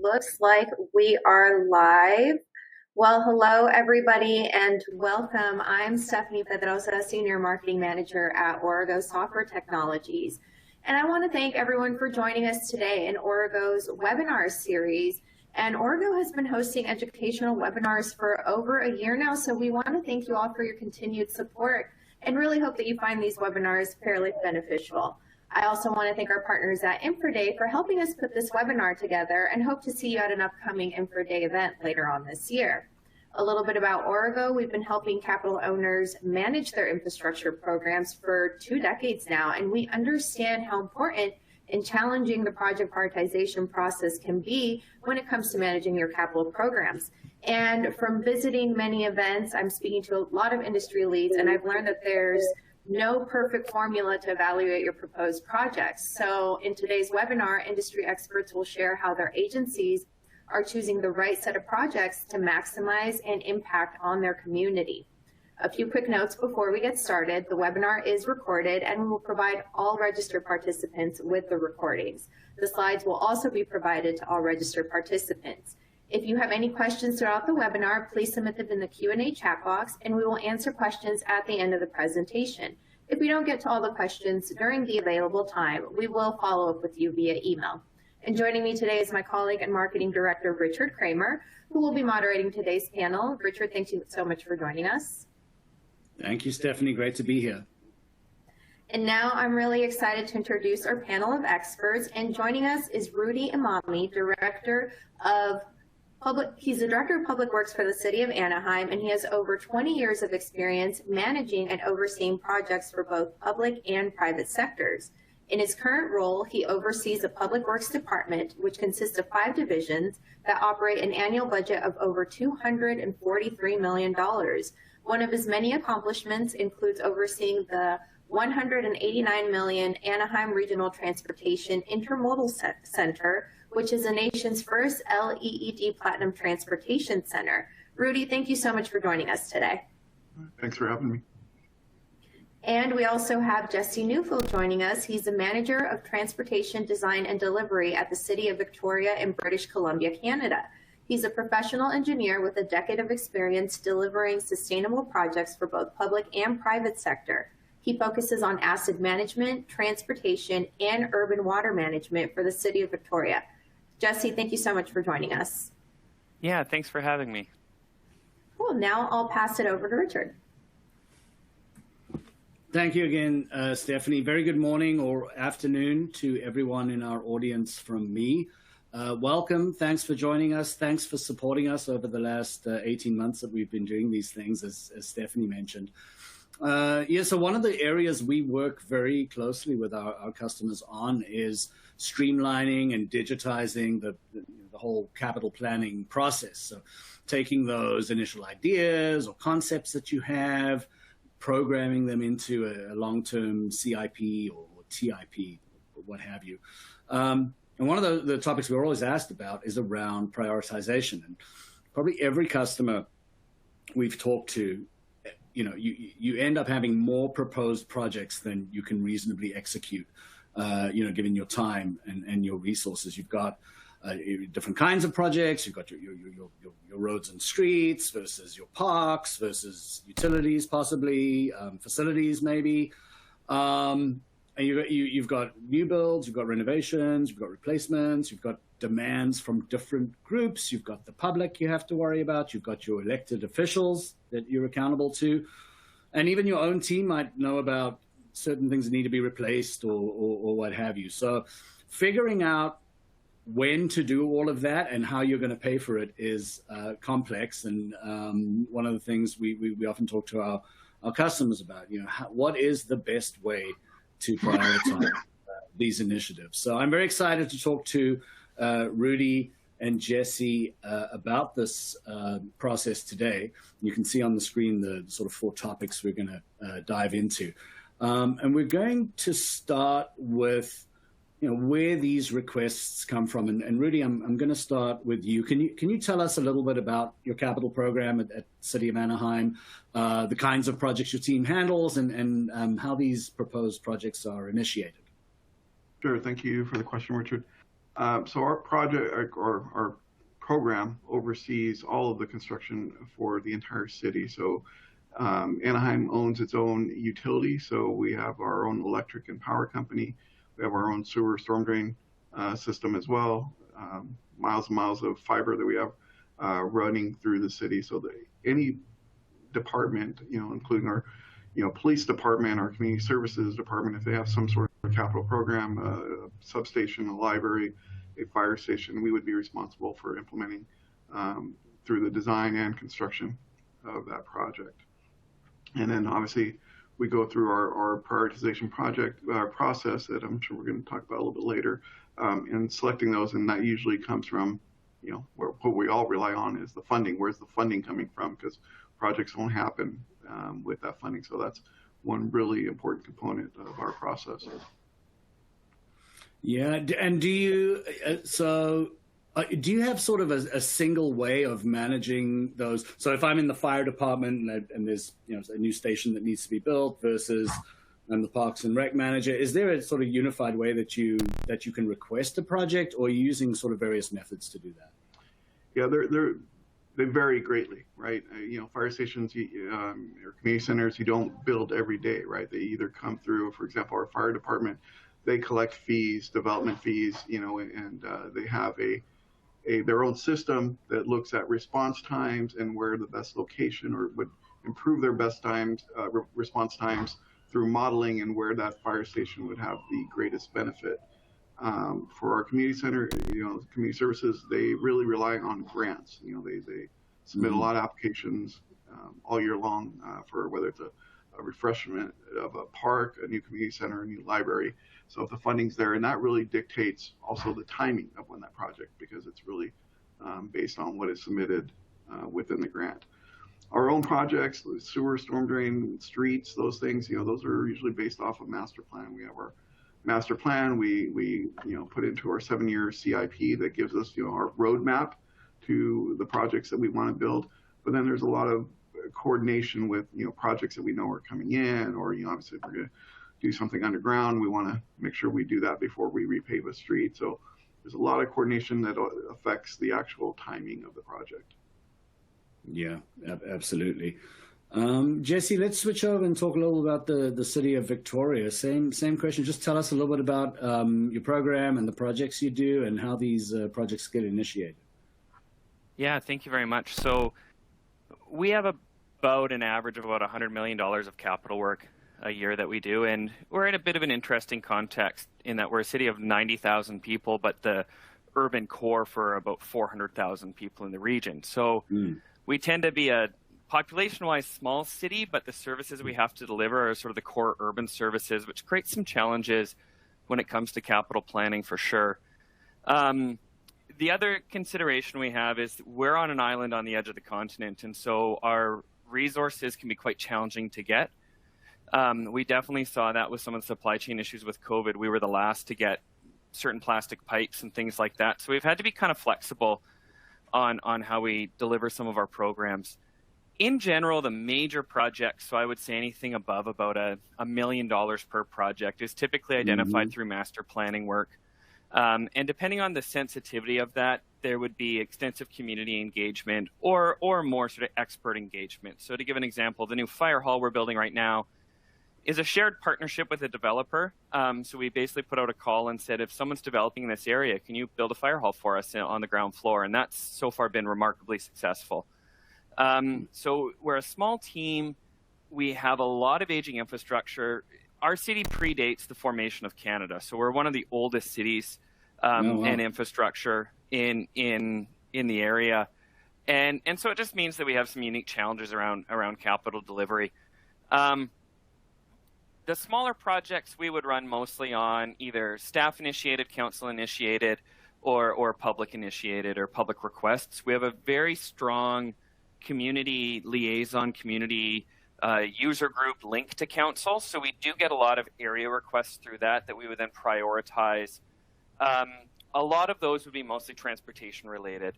looks like we are live. Well, hello, everybody, and welcome. I'm Stephanie Pedrosa, Senior Marketing Manager at Origo Software Technologies. And I want to thank everyone for joining us today in Origo's webinar series. And Origo has been hosting educational webinars for over a year now, so we want to thank you all for your continued support and really hope that you find these webinars fairly beneficial. I also want to thank our partners at InfraDay for helping us put this webinar together and hope to see you at an upcoming InfraDay event later on this year. A little bit about Origo. We've been helping capital owners manage their infrastructure programs for 2 decades now, and we understand how important and challenging the project prioritization process can be when it comes to managing your capital programs. And from visiting many events, I'm speaking to a lot of industry leads, and I've learned that there's no perfect formula to evaluate your proposed projects. So in today's webinar, industry experts will share how their agencies are choosing the right set of projects to maximize and impact on their community. A few quick notes before we get started. The webinar is recorded and we will provide all registered participants with the recordings. The slides will also be provided to all registered participants. If you have any questions throughout the webinar, please submit them in the Q&A chat box and we will answer questions at the end of the presentation. If we don't get to all the questions during the available time, we will follow up with you via email. And joining me today is my colleague and marketing director, Richard Kramer, who will be moderating today's panel. Richard, thank you so much for joining us. Thank you, Stephanie. Great to be here. And now I'm really excited to introduce our panel of experts. And joining us is Rudy Imami, He's the Director of Public Works for the City of Anaheim, and he has over 20 years of experience managing and overseeing projects for both public and private sectors. In his current role, he oversees the Public Works Department, which consists of 5 divisions that operate an annual budget of over $243 million. One of his many accomplishments includes overseeing the $189 million Anaheim Regional Transportation Intermodal Center, which is the nation's first LEED Platinum Transportation Center. Rudy, thank you so much for joining us today. Thanks for having me. And we also have Jesse Newfield joining us. He's the Manager of Transportation Design and Delivery at the City of Victoria in British Columbia, Canada. He's a professional engineer with a decade of experience delivering sustainable projects for both public and private sector. He focuses on asset management, transportation, and urban water management for the City of Victoria. Jesse, thank you so much for joining us. Yeah, thanks for having me. Cool. Now I'll pass it over to Richard. Thank you again, Stephanie. Very good morning or afternoon to everyone in our audience from me. Welcome. Thanks for joining us. Thanks for supporting us over the last 18 months that we've been doing these things, as Stephanie mentioned. So one of the areas we work very closely with our customers on is streamlining and digitizing the whole capital planning process. So taking those initial ideas or concepts that you have, programming them into a long-term CIP or TIP or what have you. And one of the topics we're always asked about is around prioritization. And probably every customer we've talked to, you end up having more proposed projects than you can reasonably execute, given your time and your resources. You've got different kinds of projects. You've got your roads and streets versus your parks versus utilities, possibly facilities, maybe. And you've got new builds, you've got renovations, you've got replacements, you've got demands from different groups. You've got the public you have to worry about. You've got your elected officials that you're accountable to. And even your own team might know about certain things that need to be replaced or what have you. So figuring out when to do all of that and how you're going to pay for it is complex. And one of the things we often talk to our customers about, what is the best way to prioritize these initiatives. So I'm very excited to talk to Rudy and Jesse about this process today. You can see on the screen the sort of 4 topics we're going to dive into. And we're going to start with where these requests come from. And Rudy, I'm going to start with you. Can you tell us a little bit about your capital program at City of Anaheim, the kinds of projects your team handles, and how these proposed projects are initiated? Sure. Thank you for the question, Richard. So our project or our program oversees all of the construction for the entire city. So Anaheim owns its own utility, so we have our own electric and power company. We have our own sewer storm drain system as well. Miles and miles of fiber that we have running through the city, so that any department, including our, police department, our community services department, if they have some sort of capital program, a substation, a library, a fire station, we would be responsible for implementing through the design and construction of that project. And then obviously we go through our prioritization process that I'm sure we're going to talk about a little bit later, and selecting those, and that usually comes from, what we all rely on is the funding. Where's the funding coming from? Because projects won't happen with that funding. So that's one really important component of our process. Yeah, and do you have sort of a single way of managing those? So if I'm in the fire department and there's a new station that needs to be built versus I'm the Parks and Rec manager, is there a sort of unified way that you can request a project, or are you using sort of various methods to do that? Yeah, they vary greatly, right? Fire stations or community centers, you don't build every day, right? They either come through, for example, our fire department, they collect fees, development fees, and they have their own system that looks at response times and where the best location or would improve their best times, response times through modeling, and where that fire station would have the greatest benefit. For our community center, community services, they really rely on grants. They submit a lot of applications all year long for whether it's a refreshment of a park, a new community center, a new library. So if the funding's there, and that really dictates also the timing of when that project, because it's really based on what is submitted within the grant. Our own projects, sewer, storm drain, streets, those things, those are usually based off of master plan. We have our master plan. We put into our 7-year CIP that gives us our roadmap to the projects that we want to build. But then there's a lot of coordination with projects that we know are coming in, or obviously if we're going to do something underground, we want to make sure we do that before we repave a street. So there's a lot of coordination that affects the actual timing of the project. Yeah, absolutely. Jesse, let's switch over and talk a little about the city of Victoria. Same question. Just tell us a little bit about your program and the projects you do and how these projects get initiated. Yeah, thank you very much. So we have about an average of about $100 million of capital work a year that we do, and we're in a bit of an interesting context in that we're a city of 90,000 people, but the urban core for about 400,000 people in the region. So we tend to be a population-wise small city, but the services we have to deliver are sort of the core urban services, which creates some challenges when it comes to capital planning for sure. The other consideration we have is we're on an island on the edge of the continent, and so our resources can be quite challenging to get. We definitely saw that with some of the supply chain issues with COVID. We were the last to get certain plastic pipes and things like that. So we've had to be kind of flexible on how we deliver some of our programs. In general, the major projects, so I would say anything above about $1 million per project, is typically identified through master planning work. And depending on the sensitivity of that, there would be extensive community engagement or more sort of expert engagement. So to give an example, the new fire hall we're building right now is a shared partnership with a developer. So we basically put out a call and said, if someone's developing in this area, can you build a fire hall for us on the ground floor? And that's so far been remarkably successful. So we're a small team. We have a lot of aging infrastructure. Our city predates the formation of Canada. So we're one of the oldest cities and infrastructure in the area. And so it just means that we have some unique challenges around capital delivery. The smaller projects we would run mostly on either staff-initiated, council-initiated, or public-initiated or public requests. We have a very strong community liaison, community user group linked to council. So we do get a lot of area requests through that we would then prioritize. A lot of those would be mostly transportation related.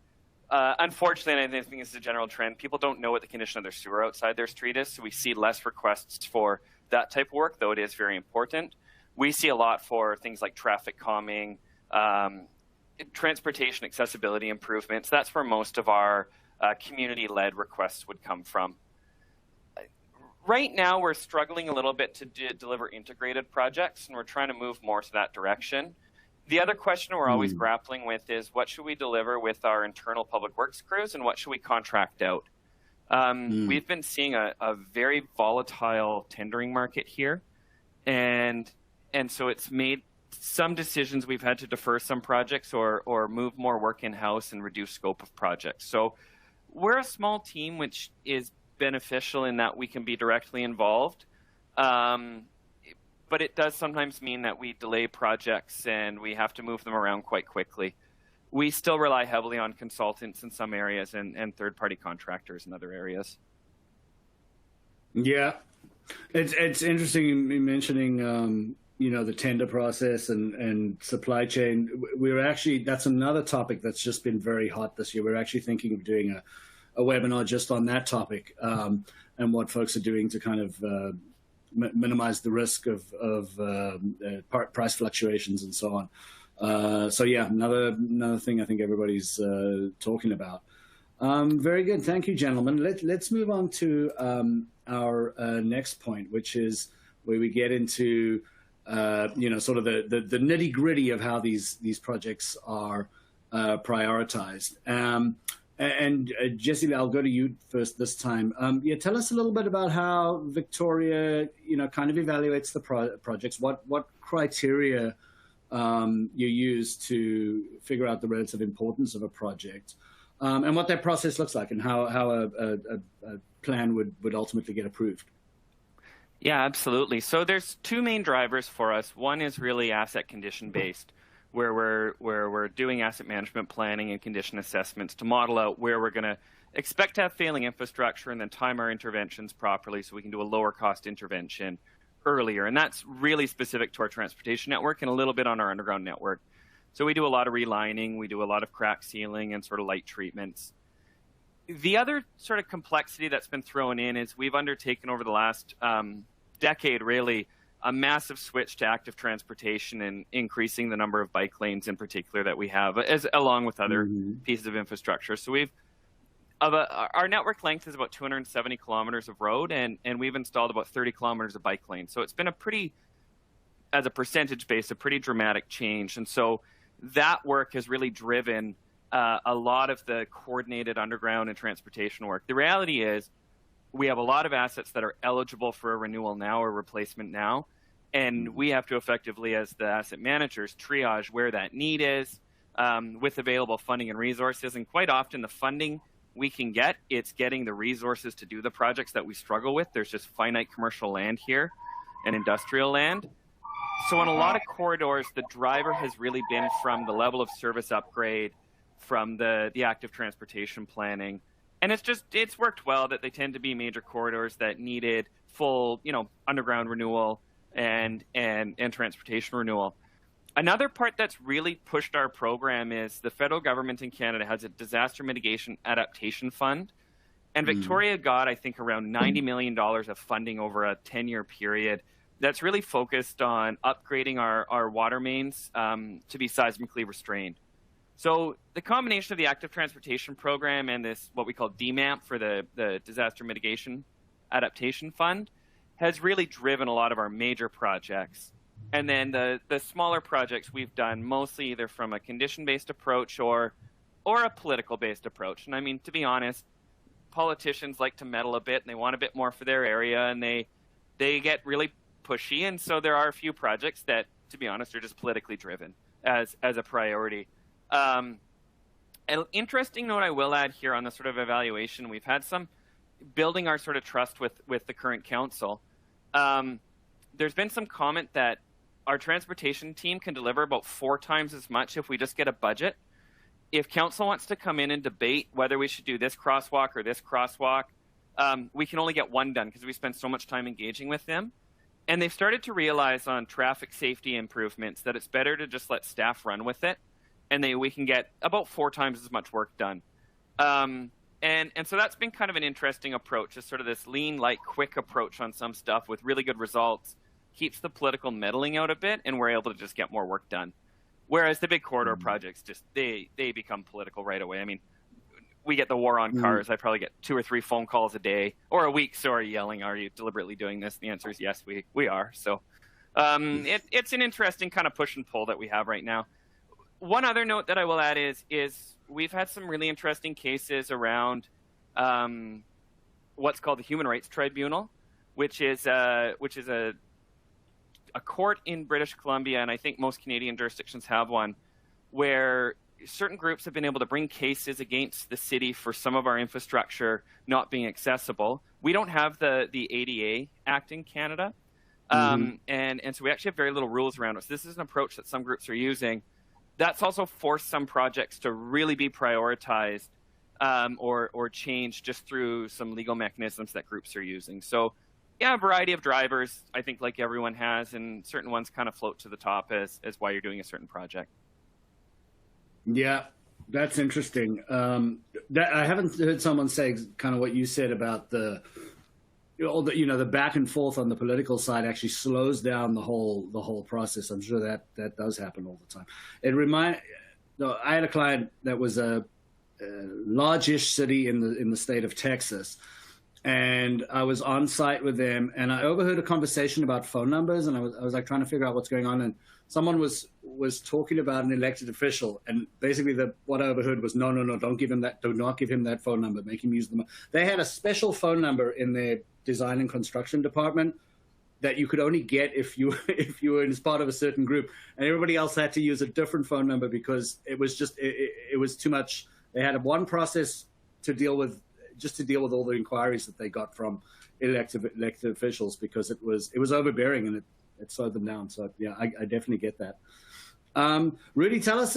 Unfortunately, and I think this is a general trend, people don't know what the condition of their sewer outside their street is. So we see less requests for that type of work, though it is very important. We see a lot for things like traffic calming, transportation accessibility improvements. That's where most of our community-led requests would come from. Right now, we're struggling a little bit to deliver integrated projects, and we're trying to move more to that direction. The other question we're always grappling with is what should we deliver with our internal public works crews and what should we contract out? We've been seeing a very volatile tendering market here, and so it's made some decisions. We've had to defer some projects or move more work in-house and reduce scope of projects. So we're a small team, which is beneficial in that we can be directly involved. But it does sometimes mean that we delay projects and we have to move them around quite quickly. We still rely heavily on consultants in some areas and third-party contractors in other areas. Yeah, it's interesting you mentioning the tender process and supply chain. That's another topic that's just been very hot this year. We're actually thinking of doing a webinar just on that topic and what folks are doing to kind of minimize the risk of price fluctuations and so on. So yeah, another thing I think everybody's talking about. Very good, thank you, gentlemen. Let's move on to our next point, which is where we get into sort of the nitty gritty of how these projects are prioritized. And Jesse, I'll go to you first this time. Tell us a little bit about how Victoria, kind of evaluates the projects. What criteria you use to figure out the relative importance of a project, and what that process looks like, and how a plan would ultimately get approved. Yeah, absolutely. So there's two main drivers for us. One is really asset condition based, where we're doing asset management planning and condition assessments to model out where we're going to expect to have failing infrastructure and then time our interventions properly so we can do a lower cost intervention earlier. And that's really specific to our transportation network and a little bit on our underground network. So we do a lot of relining, we do a lot of crack sealing and sort of light treatments. The other sort of complexity that's been thrown in is we've undertaken over the last decade, really, a massive switch to active transportation and increasing the number of bike lanes in particular that we have, along with other pieces of infrastructure. So our network length is about 270 kilometers of road, and we've installed about 30 kilometers of bike lanes. So it's been as a percentage base, a pretty dramatic change. And so that work has really driven a lot of the coordinated underground and transportation work. The reality is we have a lot of assets that are eligible for a renewal now or replacement now. And we have to effectively, as the asset managers, triage where that need is with available funding and resources. And quite often the funding we can get, it's getting the resources to do the projects that we struggle with. There's just finite commercial land here and industrial land. So in a lot of corridors, the driver has really been from the level of service upgrade, from the active transportation planning. And it's worked well that they tend to be major corridors that needed full, underground renewal and transportation renewal. Another part that's really pushed our program is the federal government in Canada has a disaster mitigation adaptation fund. And Victoria got, I think, around $90 million of funding over a 10-year period that's really focused on upgrading our water mains to be seismically restrained. So the combination of the active transportation program and this, what we call DMAP for the disaster mitigation adaptation fund, has really driven a lot of our major projects. And then the smaller projects we've done mostly either from a condition-based approach or a political-based approach. And I mean, to be honest, politicians like to meddle a bit and they want a bit more for their area, and they get really pushy. And so there are a few projects that, to be honest, are just politically driven as a priority. An interesting note I will add here on the sort of evaluation, we've had some building our sort of trust with the current council. There's been some comment that our transportation team can deliver about 4 times as much if we just get a budget. If council wants to come in and debate whether we should do this crosswalk or this crosswalk, we can only get one done because we spend so much time engaging with them. And they've started to realize on traffic safety improvements that it's better to just let staff run with it, and we can get about 4 times as much work done. And so that's been kind of an interesting approach, just sort of this lean, light, quick approach on some stuff with really good results, keeps the political meddling out a bit, and we're able to just get more work done. Whereas the big corridor projects, just they become political right away. I mean, we get the war on cars. I probably get 2 or 3 phone calls a day or a week, sorry, yelling, "Are you deliberately doing this?" The answer is yes, we are. So it's an interesting kind of push and pull that we have right now. One other note that I will add is we've had some really interesting cases around what's called the Human Rights Tribunal, which is a court in British Columbia, and I think most Canadian jurisdictions have one, where certain groups have been able to bring cases against the city for some of our infrastructure not being accessible. We don't have the ADA Act in Canada, and so we actually have very little rules around us. This is an approach that some groups are using. That's also forced some projects to really be prioritized or changed just through some legal mechanisms that groups are using. So yeah, a variety of drivers, I think, like everyone has, and certain ones kind of float to the top as why you're doing a certain project. Yeah, that's interesting. I haven't heard someone say kind of what you said about the back and forth on the political side actually slows down the whole process. I'm sure that does happen all the time. I had a client that was a large-ish city in the state of Texas, and I was on site with them, and I overheard a conversation about phone numbers, and I was like trying to figure out what's going on, and someone was talking about an elected official, and basically what I overheard was no, don't give him that, do not give him that phone number, make him use them. They had a special phone number in their design and construction department that you could only get if you were as part of a certain group, and everybody else had to use a different phone number because it was just it was too much. They had one process to deal with all the inquiries that they got from elected officials because it was overbearing and it slowed them down. So yeah, I definitely get that. Rudy, tell us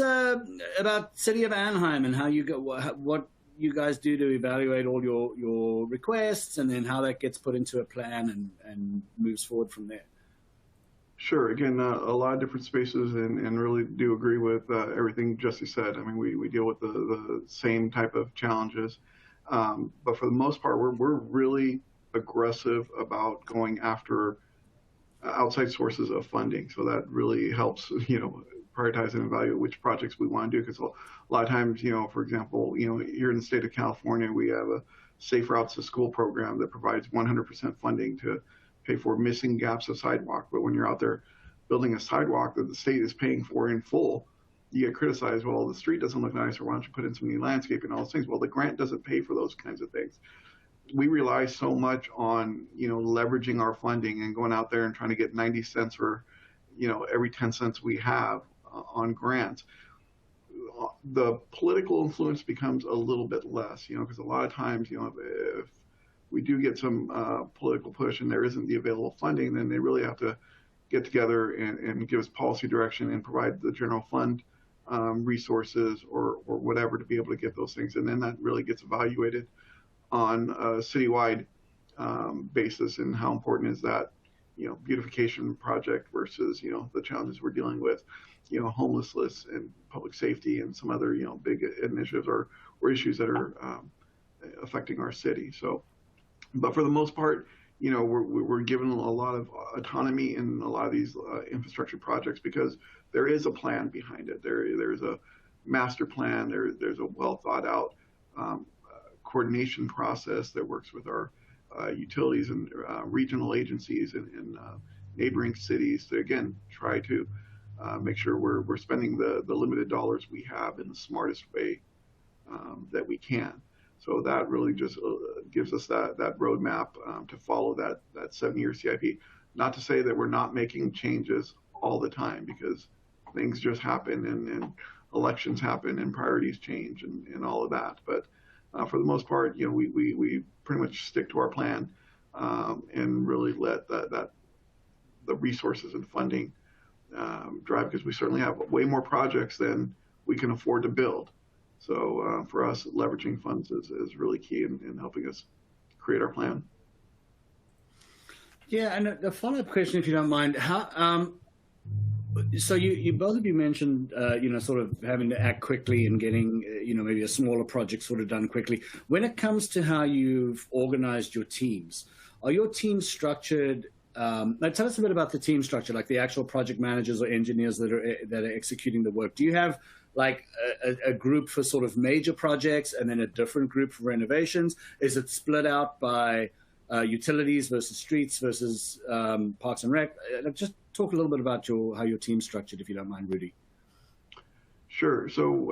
about City of Anaheim and how you go, what you guys do to evaluate all your requests, and then how that gets put into a plan and moves forward from there. Sure. Again, a lot of different spaces, and really do agree with everything Jesse said. I mean, we deal with the same type of challenges, but for the most part, we're really aggressive about going after outside sources of funding. So that really helps, prioritize and evaluate which projects we want to do. Because a lot of times, for example, here in the state of California, we have a Safe Routes to School program that provides 100% funding to pay for missing gaps of sidewalk. But when you're out there building a sidewalk that the state is paying for in full, you get criticized. Well, the street doesn't look nice, or why don't you put in some new landscaping and all those things? Well, the grant doesn't pay for those kinds of things. We rely so much on, leveraging our funding and going out there and trying to get 90 cents for, every 10 cents we have on grants. The political influence becomes a little bit less, because a lot of times, if we do get some political push and there isn't the available funding, then they really have to get together and give us policy direction and provide the general fund resources or whatever to be able to get those things. And then that really gets evaluated on a citywide basis, and how important is that, beautification project versus, the challenges we're dealing with, homelessness and public safety and some other, big initiatives or issues that are affecting our city. So, but for the most part, we're given a lot of autonomy in a lot of these infrastructure projects because there is a plan behind it. There's a master plan. There's a well thought out coordination process that works with our utilities and regional agencies and neighboring cities to, again, try to make sure we're spending the limited dollars we have in the smartest way that we can. So that really just gives us that roadmap to follow that 7-year CIP. Not to say that we're not making changes all the time, because things just happen and elections happen and priorities change and all of that. But for the most part, we pretty much stick to our plan and really let the resources and funding drive, because we certainly have way more projects than we can afford to build. So for us, leveraging funds is really key in helping us create our plan. Yeah, and a follow-up question, if you don't mind. How? So you both of you mentioned, sort of having to act quickly and getting, maybe a smaller project sort of done quickly. When it comes to how you've organized your teams, are your teams structured now tell us a bit about the team structure, like the actual project managers or engineers that are executing the work. Do you have like a group for sort of major projects and then a different group for renovations? Is it split out by utilities versus streets versus parks and rec? Just talk a little bit about how your team's structured, if you don't mind, Rudy. Sure. So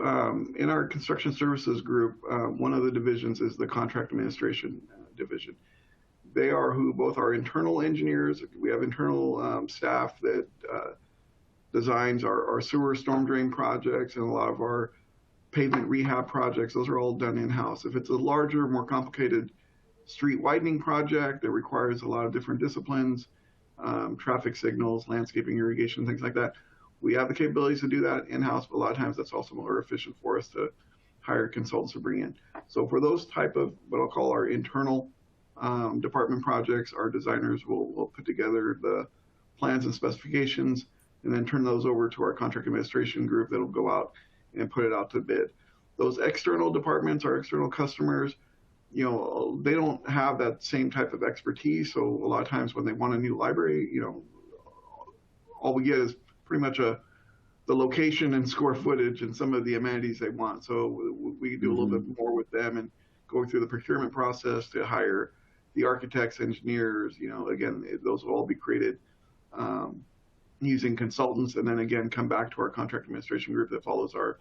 in our construction services group, one of the divisions is the contract administration division. They are who both are internal engineers. We have internal staff that designs our sewer storm drain projects and a lot of our pavement rehab projects. Those are all done in-house. If it's a larger, more complicated street widening project that requires a lot of different disciplines, traffic signals, landscaping, irrigation, things like that, we have the capabilities to do that in-house, but a lot of times that's also more efficient for us to hire consultants to bring in. So for those type of what I'll call our internal department projects, our designers will put together the plans and specifications and then turn those over to our contract administration group that'll go out and put it out to bid. Those external departments, our external customers, they don't have that same type of expertise. So a lot of times when they want a new library, all we get is pretty much the location and square footage and some of the amenities they want. So we do a little bit more with them and going through the procurement process to hire the architects, engineers, again, those will all be created using consultants, and then again, come back to our contract administration group that follows our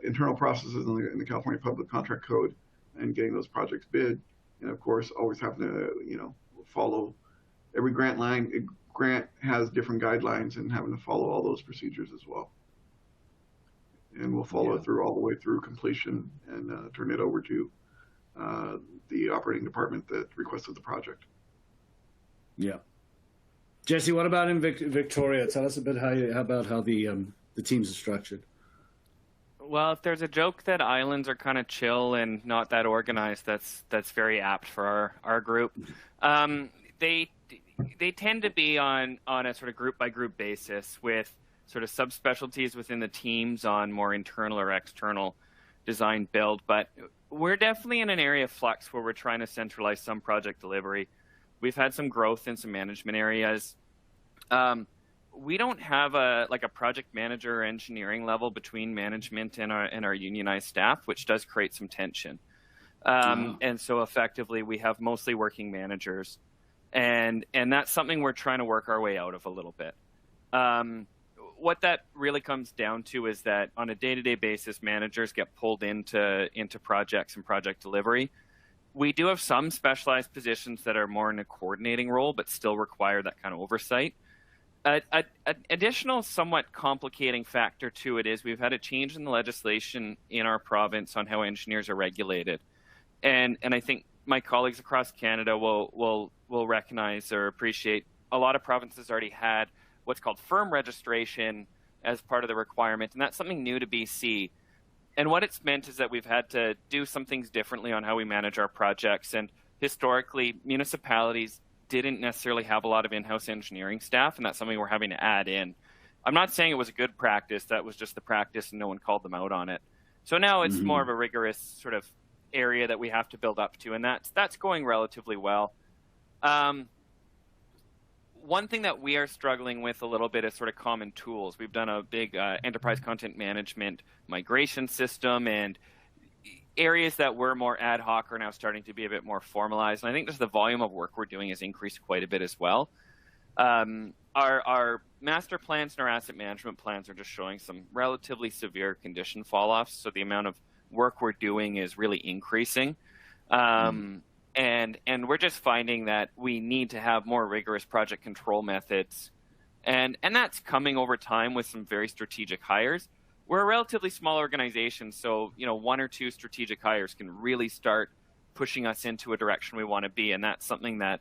internal processes in the California Public Contract Code and getting those projects bid. And of course, always having to, follow every grant line. Grant has different guidelines and having to follow all those procedures as well. And we'll follow it through all the way through completion and turn it over to the operating department that requested the project. Yeah. Jesse, what about in Victoria? Tell us a bit about how the teams are structured. Well, if there's a joke that islands are kind of chill and not that organized, that's very apt for our group. They tend to be on a sort of group by group basis with sort of subspecialties within the teams on more internal or external design build. But we're definitely in an area of flux where we're trying to centralize some project delivery. We've had some growth in some management areas. We don't have a project manager or engineering level between management and our unionized staff, which does create some tension. And so effectively we have mostly working managers. And that's something we're trying to work our way out of a little bit. What that really comes down to is that on a day-to-day basis, managers get pulled into projects and project delivery. We do have some specialized positions that are more in a coordinating role, but still require that kind of oversight. An additional somewhat complicating factor to it is we've had a change in the legislation in our province on how engineers are regulated. And I think my colleagues across Canada will recognize or appreciate a lot of provinces already had what's called firm registration as part of the requirement, and that's something new to BC. And what it's meant is that we've had to do some things differently on how we manage our projects. And historically, municipalities didn't necessarily have a lot of in-house engineering staff, and that's something we're having to add in. I'm not saying it was a good practice. That was just the practice, and no one called them out on it. So now it's more of a rigorous sort of area that we have to build up to, and that's going relatively well. One thing that we are struggling with a little bit is sort of common tools. We've done a big enterprise content management migration system, and areas that were more ad hoc are now starting to be a bit more formalized. And I think just the volume of work we're doing has increased quite a bit as well. Our master plans and our asset management plans are just showing some relatively severe condition fall-offs, so the amount of work we're doing is really increasing. And we're just finding that we need to have more rigorous project control methods. And that's coming over time with some very strategic hires. We're a relatively small organization, so one or two strategic hires can really start pushing us into a direction we want to be. And that's something that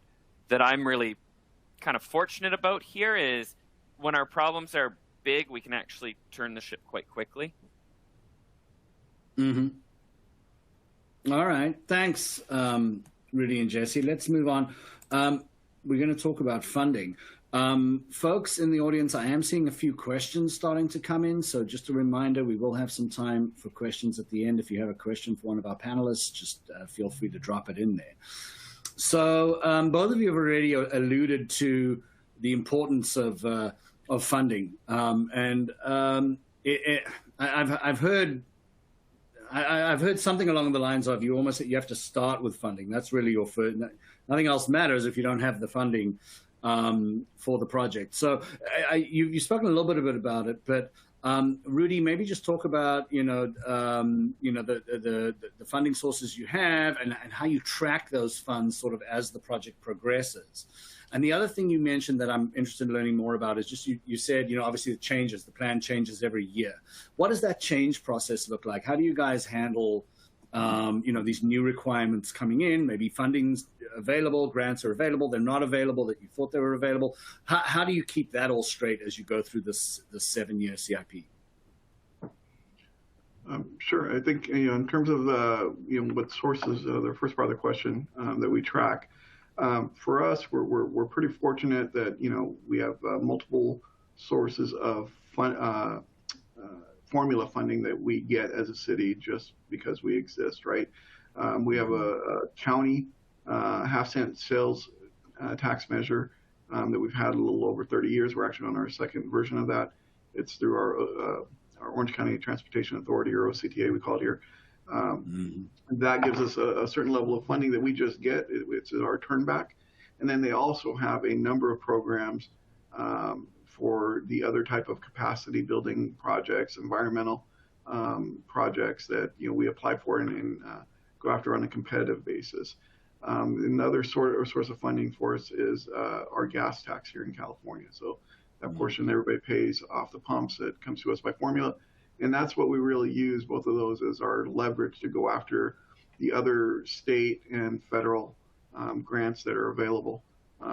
I'm really kind of fortunate about here is when our problems are big, we can actually turn the ship quite quickly. All right. Thanks, Rudy and Jesse. Let's move on. We're going to talk about funding. Folks in the audience, I am seeing a few questions starting to come in. So just a reminder, we will have some time for questions at the end. If you have a question for one of our panelists, just feel free to drop it in there. So both of you have already alluded to the importance of funding, I've heard something along the lines of you have to start with funding. That's really your first. Nothing else matters if you don't have the funding for the project. So you've spoken a little bit about it, but Rudy, maybe just talk about the funding sources you have and how you track those funds sort of as the project progresses. And the other thing you mentioned that I'm interested in learning more about is just you said, obviously the plan changes every year. What does that change process look like? How do you guys handle these new requirements coming in? Maybe funding's available, grants are available, they're not available that you thought they were available. How do you keep that all straight as you go through this 7-year CIP? Sure. I think in terms of what sources, the first part of the question that we track, for us, we're pretty fortunate that we have multiple sources of formula funding that we get as a city just because we exist, right? We have a county half-cent sales tax measure that we've had a little over 30 years. We're actually on our second version of that. It's through our Orange County Transportation Authority, or OCTA, we call it here. That gives us a certain level of funding that we just get. It's our turn back. And then they also have a number of programs for the other type of capacity building projects, environmental projects that we apply for and go after on a competitive basis. Another source of funding for us is our gas tax here in California. So that portion everybody pays off the pumps that comes to us by formula. And that's what we really use, both of those, as our leverage to go after the other state and federal grants that are available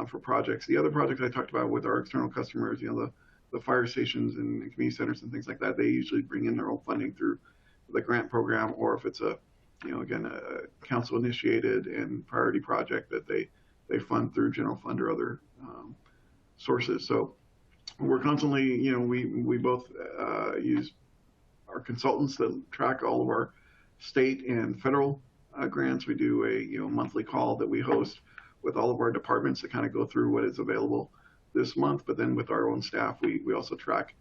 for projects. The other projects I talked about with our external customers, the fire stations and community centers and things like that, they usually bring in their own funding through the grant program, or if it's a council initiated and priority project that they fund through general fund or other sources. So we're constantly, we both use our consultants that track all of our state and federal grants. We do a monthly call that we host with all of our departments to kind of go through what is available this month. But then with our own staff, we also track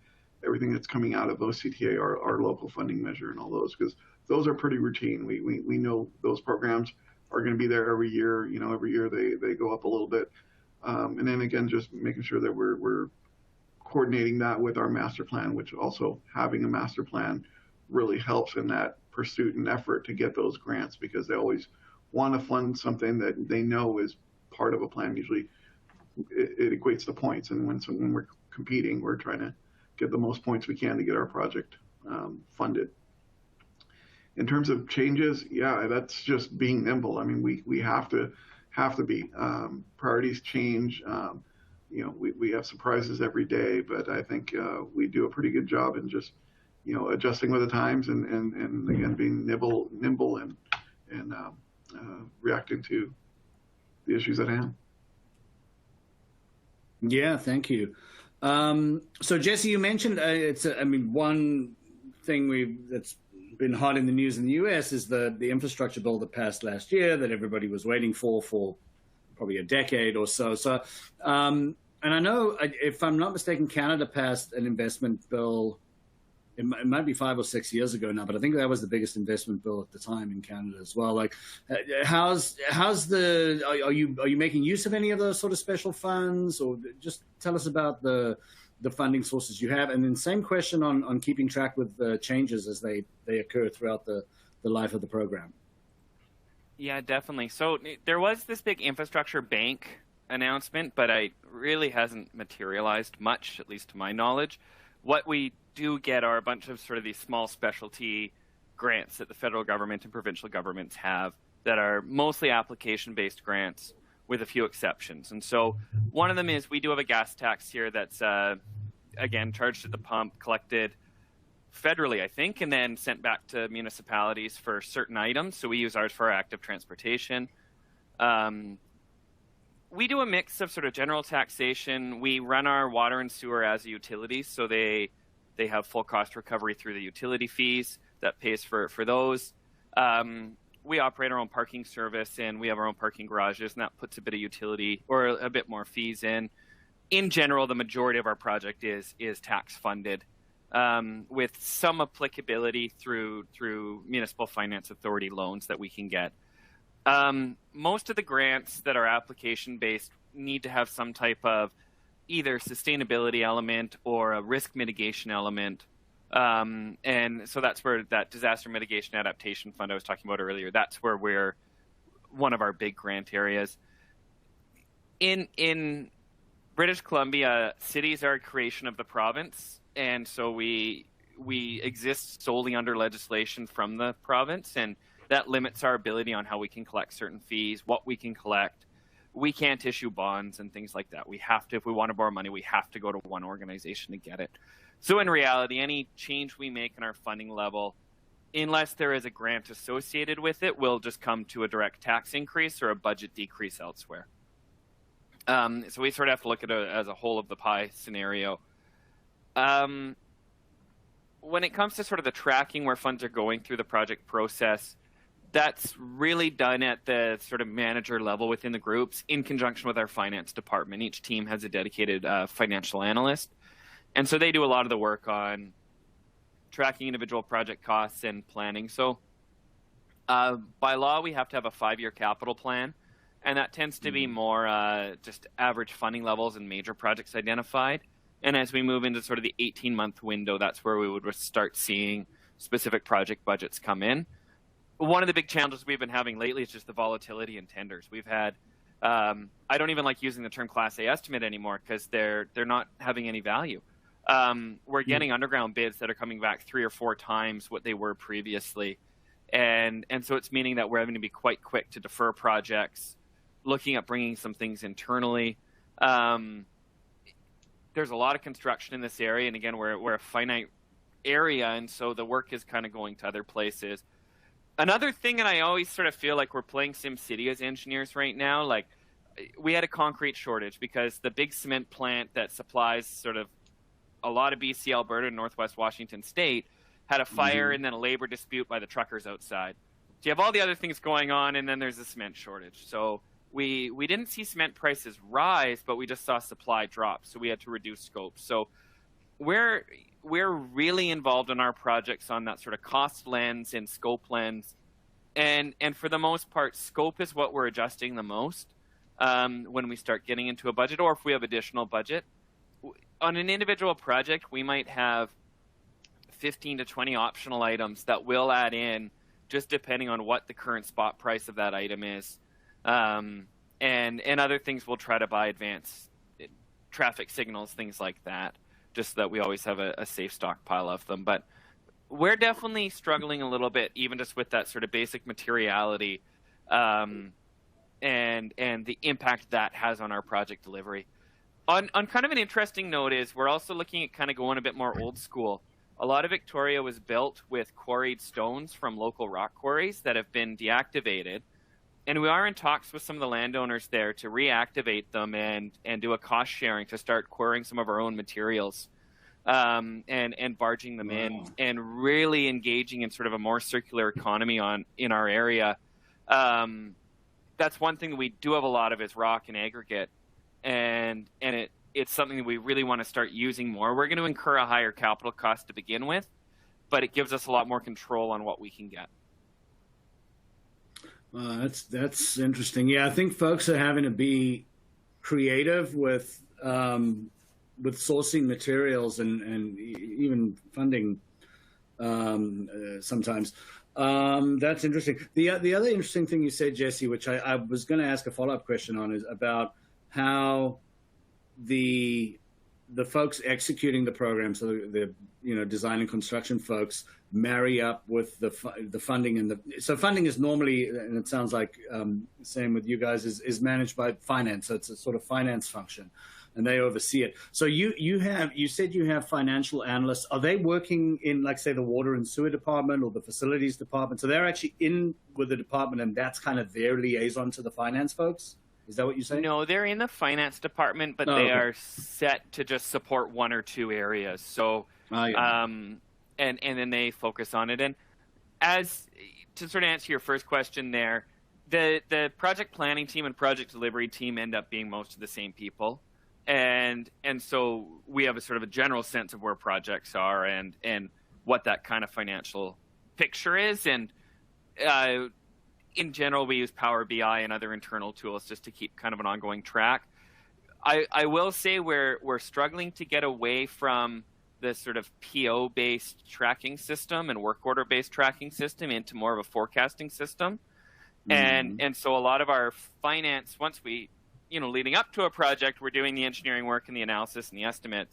everything that's coming out of OCTA, our local funding measure, and all those, because those are pretty routine. We know those programs are going to be there every year. Every year they go up a little bit. And then again, just making sure that we're coordinating that with our master plan, which also having a master plan really helps in that pursuit and effort to get those grants, because they always want to fund something that they know is part of a plan. Usually it equates to points. And when we're competing, we're trying to get the most points we can to get our project funded. In terms of changes, that's just being nimble. I mean, we have to be. Priorities change. We have surprises every day, but I think we do a pretty good job in just adjusting with the times and again being nimble and reacting to the issues at hand. Yeah, thank you. So Jesse, you mentioned one thing that's been hot in the news in the U.S. is the infrastructure bill that passed last year that everybody was waiting for probably a decade or so. So, and I know, if I'm not mistaken, Canada passed an investment bill. It might be 5 or 6 years ago now, but I think that was the biggest investment bill at the time in Canada as well. Like, are you making use of any of those sort of special funds, or just tell us about the funding sources you have? And then same question on keeping track with the changes as they occur throughout the life of the program. Yeah, definitely. So there was this big infrastructure bank announcement, but it really hasn't materialized much, at least to my knowledge. What we do get are a bunch of sort of these small specialty grants that the federal government and provincial governments have that are mostly application-based grants with a few exceptions. And so one of them is we do have a gas tax here that's, again, charged at the pump, collected federally, I think, and then sent back to municipalities for certain items. So we use ours for our active transportation. We do a mix of sort of general taxation. We run our water and sewer as utilities, so they have full cost recovery through the utility fees that pays for those. we operate our own parking service and we have our own parking garages, and that puts a bit of utility or a bit more fees in. In general, the majority of our project is tax funded, with some applicability through municipal finance authority loans that we can get. Most of the grants that are application based need to have some type of either sustainability element or a risk mitigation element. And so that's where that disaster mitigation adaptation fund I was talking about earlier, that's where we're one of our big grant areas. In British Columbia, cities are a creation of the province, and so we exist solely under legislation from the province, and that limits our ability on how we can collect certain fees, what we can collect. We can't issue bonds and things like that. We have to, if we want to borrow money, we have to go to one organization to get it. So in reality, any change we make in our funding level, unless there is a grant associated with it, will just come to a direct tax increase or a budget decrease elsewhere. So we sort of have to look at it as a whole of the pie scenario. When it comes to sort of the tracking where funds are going through the project process, that's really done at the sort of manager level within the groups in conjunction with our finance department. Each team has a dedicated financial analyst. And so they do a lot of the work on tracking individual project costs and planning. So by law, we have to have a 5-year capital plan. And that tends to be more just average funding levels and major projects identified. And as we move into sort of the 18-month window, that's where we would start seeing specific project budgets come in. One of the big challenges we've been having lately is just the volatility in tenders. We've had, I don't even like using the term Class A estimate anymore because they're not having any value. We're getting underground bids that are coming back 3 or 4 times what they were previously. And so it's meaning that we're having to be quite quick to defer projects, looking at bringing some things internally. There's a lot of construction in this area. And again, we're a finite area. And so the work is kind of going to other places. Another thing, and I always sort of feel like we're playing SimCity as engineers right now, like we had a concrete shortage because the big cement plant that supplies sort of a lot of BC, Alberta, and Northwest Washington State had a fire and then a labor dispute by the truckers outside. So you have all the other things going on, and then there's a cement shortage. So we didn't see cement prices rise, but we just saw supply drop. So we had to reduce scope. So we're really involved in our projects on that sort of cost lens and scope lens. And for the most part, scope is what we're adjusting the most when we start getting into a budget, or if we have additional budget. On an individual project, we might have 15 to 20 optional items that we'll add in just depending on what the current spot price of that item is. And other things we'll try to buy advanced traffic signals, things like that, just so that we always have a safe stockpile of them. But we're definitely struggling a little bit, even just with that sort of basic materiality and the impact that has on our project delivery. On kind of an interesting note is we're also looking at kind of going a bit more old school. A lot of Victoria was built with quarried stones from local rock quarries that have been deactivated. And we are in talks with some of the landowners there to reactivate them and do a cost sharing to start quarrying some of our own materials and barging them in and really engaging in sort of a more circular economy in our area. That's one thing that we do have a lot of is rock and aggregate. And it's something that we really want to start using more. We're going to incur a higher capital cost to begin with, but it gives us a lot more control on what we can get. That's interesting. Yeah, I think folks are having to be creative with sourcing materials and even funding sometimes. That's interesting. The other interesting thing you said, Jesse, which I was going to ask a follow-up question on, is about how the folks executing the program, so the design and construction folks, marry up with the funding and so funding is normally, and it sounds like same with you guys, is managed by finance. So it's a sort of finance function, and they oversee it. So you said you have financial analysts. Are they working in, like, say, the water and sewer department or the facilities department? So they're actually in with the department, and that's kind of their liaison to the finance folks? Is that what you say? No, they're in the finance department, but they are set to just support one or two areas. So, and then they focus on it. And as to sort of answer your first question there, the project planning team and project delivery team end up being most of the same people. And so we have a sort of a general sense of where projects are and what that kind of financial picture is. And in general, we use Power BI and other internal tools just to keep kind of an ongoing track. I will say we're struggling to get away from the sort of PO-based tracking system and work order-based tracking system into more of a forecasting system. And so a lot of our finance, once we, leading up to a project, we're doing the engineering work and the analysis and the estimate.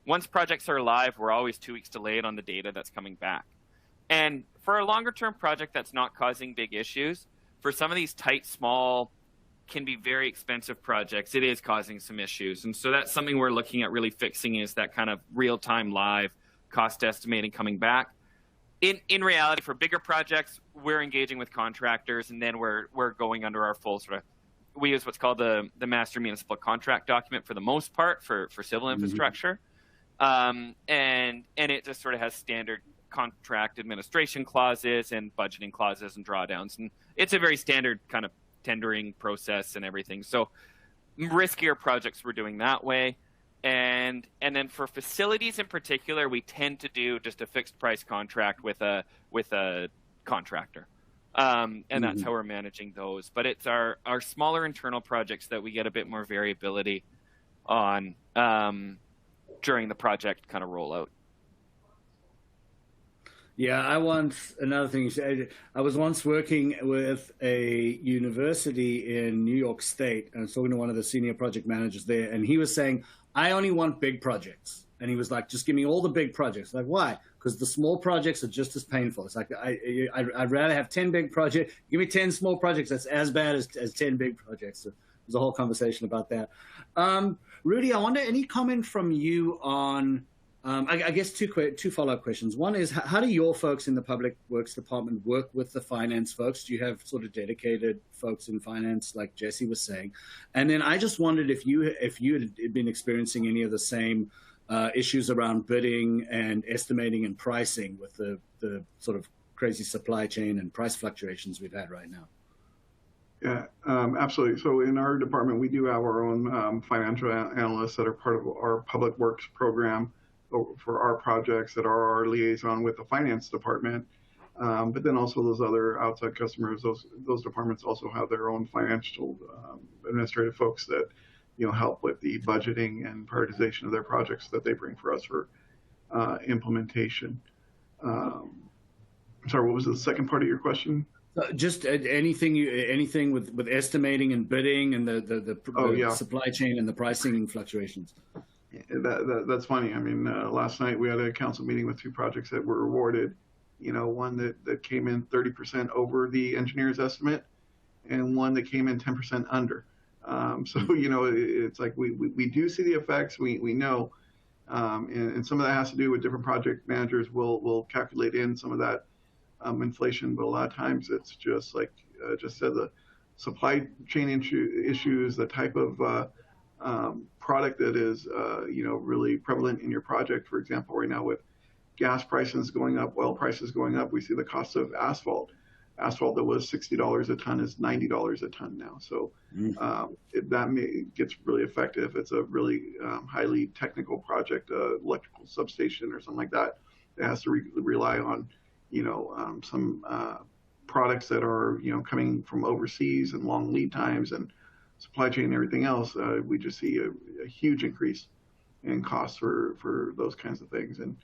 Once projects are live, we're always 2 weeks delayed on the data that's coming back. And for a longer term project that's not causing big issues, for some of these tight, small, can be very expensive projects, it is causing some issues. And so that's something we're looking at really fixing, is that kind of real-time live cost estimating coming back. In reality, for bigger projects, we're engaging with contractors, and then we're going under our full sort of, we use what's called the master municipal contract document for the most part for civil infrastructure. And it just sort of has standard contract administration clauses and budgeting clauses and drawdowns. And it's a very standard kind of tendering process and everything. So riskier projects we're doing that way. And then for facilities in particular, we tend to do just a fixed price contract with a contractor. And that's how we're managing those. But it's our smaller internal projects that we get a bit more variability on during the project kind of rollout. Yeah, another thing, I was once working with a university in New York State, and I was talking to one of the senior project managers there, and he was saying, I only want big projects. And he was like, just give me all the big projects. Like, why? Because the small projects are just as painful. It's like, I'd rather have 10 big projects. Give me 10 small projects. That's as bad as 10 big projects. So there's a whole conversation about that. Rudy, I wonder, any comment from you on, I guess two follow-up questions. One is, how do your folks in the Public Works Department work with the finance folks? Do you have sort of dedicated folks in finance, like Jesse was saying? And then I just wondered if you had been experiencing any of the same issues around bidding and estimating and pricing with the sort of crazy supply chain and price fluctuations we've had right now. Yeah, absolutely. So in our department, we do have our own financial analysts that are part of our Public Works program for our projects, that are our liaison with the finance department. But then also those other outside customers, those departments also have their own financial administrative folks that help with the budgeting and prioritization of their projects that they bring for us for implementation. Sorry, what was the second part of your question? Just anything with estimating and bidding and the supply chain and the pricing fluctuations. That's funny. I mean, last night we had a council meeting with 2 projects that were awarded. One that came in 30% over the engineer's estimate, and one that came in 10% under. So it's like we do see the effects. We know, and some of that has to do with different project managers will calculate in some of that inflation, but a lot of times it's just like just said, the supply chain issues, the type of product that is really prevalent in your project. For example, right now with gas prices going up, oil prices going up, we see the cost of asphalt. Asphalt that was $60 a ton is $90 a ton now. So that gets really effective. It's a really highly technical project, electrical substation or something like that. It has to rely on some products that are coming from overseas and long lead times and supply chain and everything else. We just see a huge increase in costs for those kinds of things. And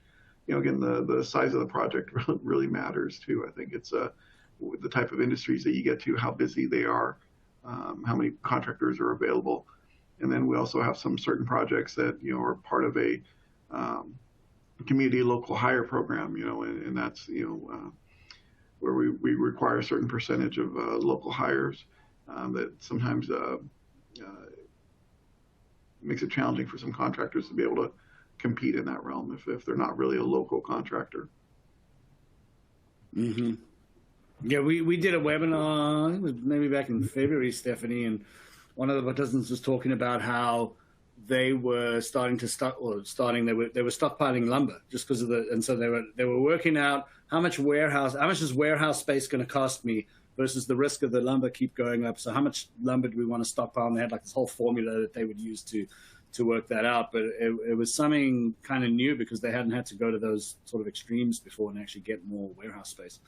again, the size of the project really matters too. I think it's the type of industries that you get to, how busy they are, how many contractors are available. And then we also have some certain projects that are part of a community local hire program, and that's where we require a certain percentage of local hires that sometimes makes it challenging for some contractors to be able to compete in that realm if they're not really a local contractor. Mm-hmm. Yeah, we did a webinar, maybe back in February, Stephanie, and one of the participants was talking about how they were starting to they were stockpiling lumber just because of and so they were working out how much is warehouse space going to cost me versus the risk of the lumber keep going up. So how much lumber do we want to stockpile? And they had like this whole formula that they would use to work that out. But it was something kind of new because they hadn't had to go to those sort of extremes before and actually get more warehouse space.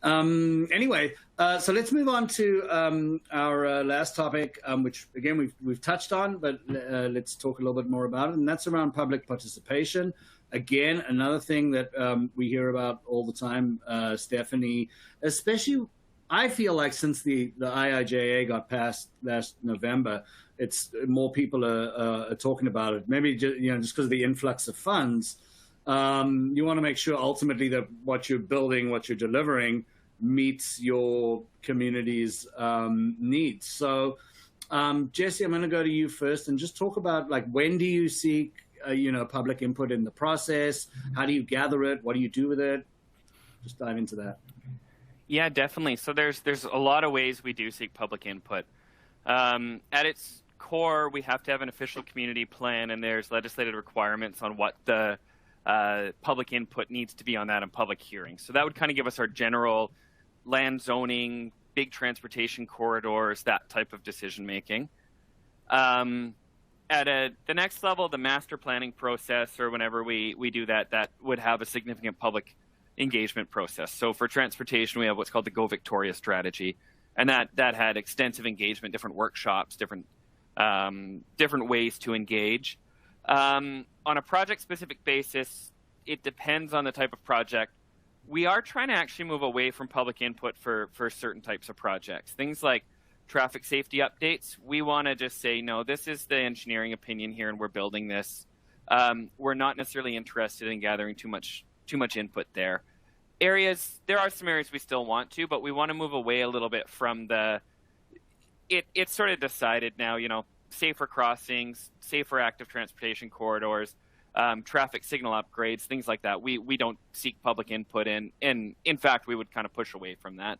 Anyway, so let's move on to our last topic, which again we've touched on, but let's talk a little bit more about it, and that's around public participation. Again, another thing that we hear about all the time, Stephanie, especially I feel like since the IIJA got passed last November, it's more people are talking about it. Maybe just because of the influx of funds. You want to make sure ultimately that what you're building, what you're delivering, meets your community's needs. So, Jesse, I'm going to go to you first and just talk about like when do you seek public input in the process? How do you gather it? What do you do with it? Just dive into that. Yeah, definitely. So there's a lot of ways we do seek public input. At its core, we have to have an official community plan, and there's legislative requirements on what the public input needs to be on that in public hearings. So that would kind of give us our general land zoning, big transportation corridors, that type of decision making. At the next level, the master planning process, or whenever we do that, that would have a significant public engagement process. So for transportation, we have what's called the Go Victoria strategy, and that had extensive engagement, different workshops, different ways to engage. On a project-specific basis, it depends on the type of project. We are trying to actually move away from public input for certain types of projects. Things like traffic safety updates, we want to just say, no, this is the engineering opinion here, and we're building this. We're not necessarily interested in gathering too much input there. There are some areas we still want to, but we want to move away a little bit from it's sort of decided now, safer crossings, safer active transportation corridors, traffic signal upgrades, things like that. We don't seek public input in fact, we would kind of push away from that.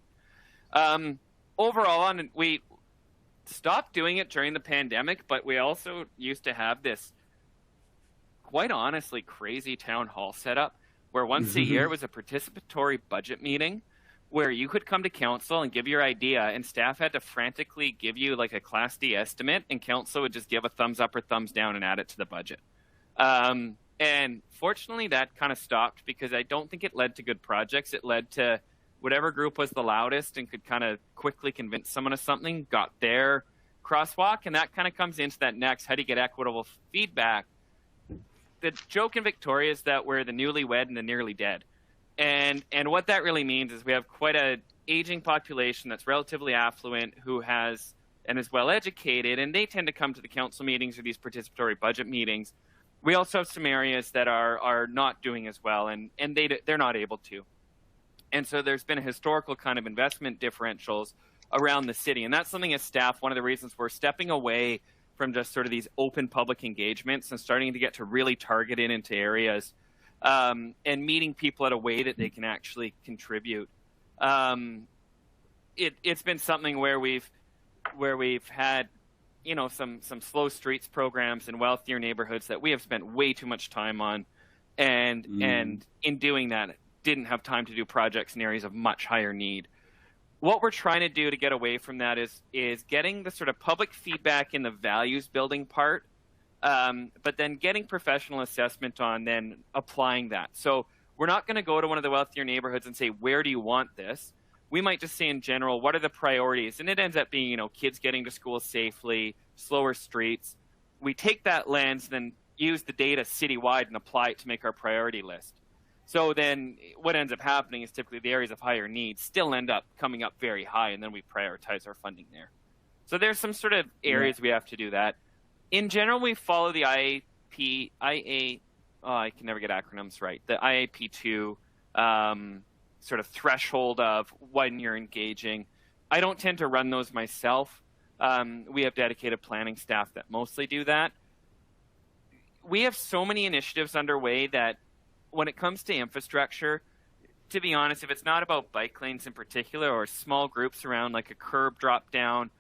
Overall, we stopped doing it during the pandemic, but we also used to have this, quite honestly, crazy town hall setup where once a year was a participatory budget meeting where you could come to council and give your idea, and staff had to frantically give you like a Class D estimate, and council would just give a thumbs up or thumbs down and add it to the budget. And fortunately, that kind of stopped because I don't think it led to good projects. It led to whatever group was the loudest and could kind of quickly convince someone of something, got their crosswalk, and that kind of comes into that next, how do you get equitable feedback? The joke in Victoria is that we're the newlywed and the nearly dead. And what that really means is we have quite an aging population that's relatively affluent who is well educated, and they tend to come to the council meetings or these participatory budget meetings. We also have some areas that are not doing as well, and they're not able to. And so there's been a historical kind of investment differentials around the city. And that's something as staff, one of the reasons we're stepping away from just sort of these open public engagements and starting to get to really target it into areas and meeting people at a way that they can actually contribute. It's been something where we've had, some slow streets programs in wealthier neighborhoods that we have spent way too much time on. And in doing that, didn't have time to do projects in areas of much higher need. What we're trying to do to get away from that is getting the sort of public feedback in the values building part, but then getting professional assessment on then applying that. So we're not going to go to one of the wealthier neighborhoods and say, where do you want this? We might just say in general, what are the priorities? And it ends up being, kids getting to school safely, slower streets. We take that lens, then use the data citywide and apply it to make our priority list. So then what ends up happening is typically the areas of higher needs still end up coming up very high, and then we prioritize our funding there. So there's some sort of areas we have to do that. In general, we follow the I can never get acronyms right, the IAP2 sort of threshold of when you're engaging. I don't tend to run those myself. We have dedicated planning staff that mostly do that. We have so many initiatives underway that when it comes to infrastructure, to be honest, if it's not about bike lanes in particular or small groups around like a curb drop down,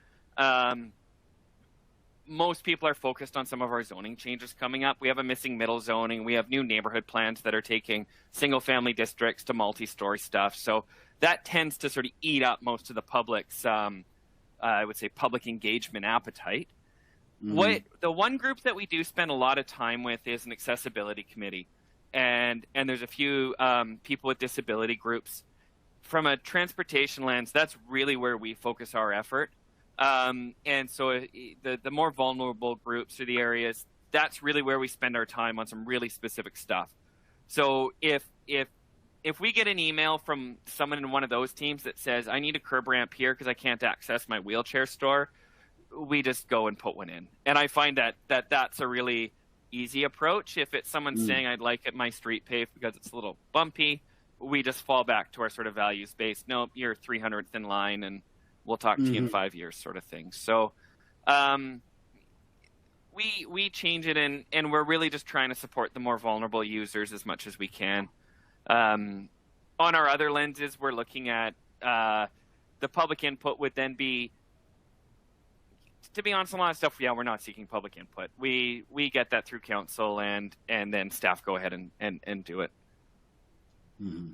most people are focused on some of our zoning changes coming up. We have a missing middle zoning. We have new neighborhood plans that are taking single-family districts to multi-story stuff. So that tends to sort of eat up most of the public's, I would say, public engagement appetite. Mm-hmm. The one group that we do spend a lot of time with is an accessibility committee. And there's a few people with disability groups. From a transportation lens, that's really where we focus our effort. And so the more vulnerable groups or the areas, that's really where we spend our time on some really specific stuff. So if we get an email from someone in one of those teams that says, I need a curb ramp here because I can't access my wheelchair store, we just go and put one in. And I find that's a really easy approach. If it's someone saying, I'd like it my street paved because it's a little bumpy, we just fall back to our sort of values-based, no, you're 300th in line and we'll talk to you in 5 years sort of thing. So we change it, and we're really just trying to support the more vulnerable users as much as we can. On our other lenses, we're looking at the public input would then be, to be honest, a lot of stuff, we're not seeking public input. We get that through council, and then staff go ahead and do it. Mm-hmm.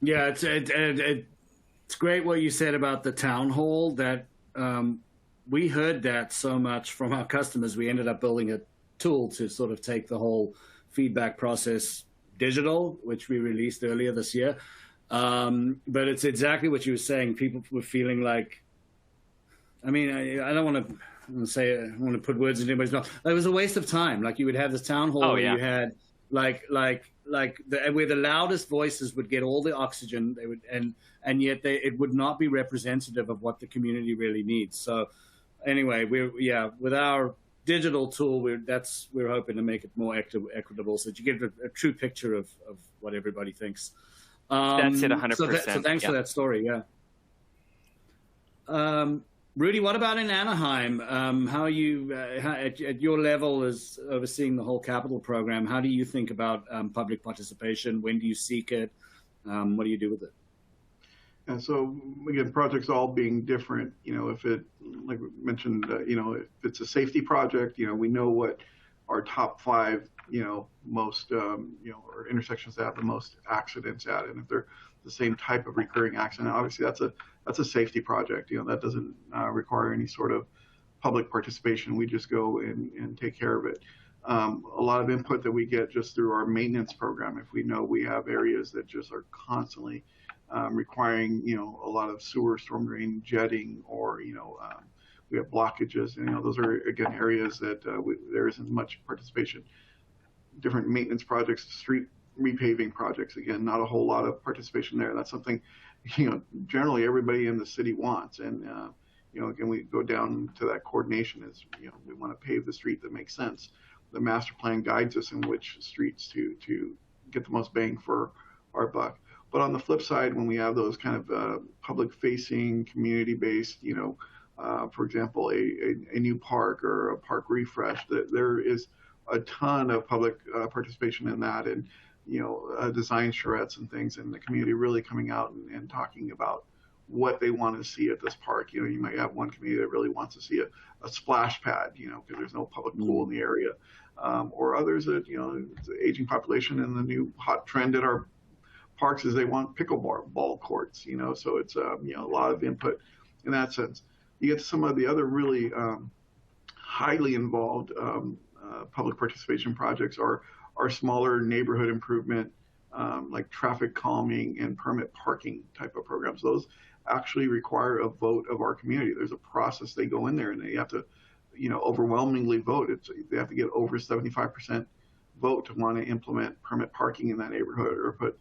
Yeah, it's great what you said about the town hall. That we heard that so much from our customers. We ended up building a tool to sort of take the whole feedback process digital, which we released earlier this year. But it's exactly what you were saying. People were feeling like, I mean, I don't want to say, I want to put words in anybody's mouth. It was a waste of time. Like, you would have this town hall where you had where the loudest voices would get all the oxygen. They would, and yet it would not be representative of what the community really needs. So anyway, with our digital tool, we're hoping to make it more equitable, so that you get a true picture of what everybody thinks. That's it, 100%. So thanks for that story. Yeah. Rudy, what about in Anaheim? How are you at your level as overseeing the whole capital program? How do you think about public participation? When do you seek it? What do you do with it? And so again, projects all being different. If it, like we mentioned, if it's a safety project, we know what our top 5, most, or intersections that have the most accidents at, and if they're the same type of recurring accident, obviously that's a safety project. That doesn't require any sort of public participation. We just go and take care of it. A lot of input that we get just through our maintenance program. If we know we have areas that just are constantly requiring, a lot of sewer, storm drain, jetting, or we have blockages. Those are again areas that there isn't much participation. Different maintenance projects, street repaving projects, again, not a whole lot of participation there. That's something, generally everybody in the city wants. And, again, we go down to that coordination is, we want to pave the street that makes sense. The master plan guides us in which streets to get the most bang for our buck. But on the flip side, when we have those kind of public-facing, community-based, for example, a new park or a park refresh, that there is a ton of public participation in that, and design charrettes and things, and the community really coming out and talking about what they want to see at this park. You might have one community that really wants to see a splash pad, because there's no public pool in the area, or others that, it's the aging population, and the new hot trend at our parks is they want pickleball courts, so it's, a lot of input in that sense. You get to some of the other really highly involved public participation projects are smaller neighborhood improvement, like traffic calming and permit parking type of programs. Those actually require a vote of our community. There's a process. They go in there and they have to, overwhelmingly vote. They have to get over 75% vote to want to implement permit parking in that neighborhood, or put,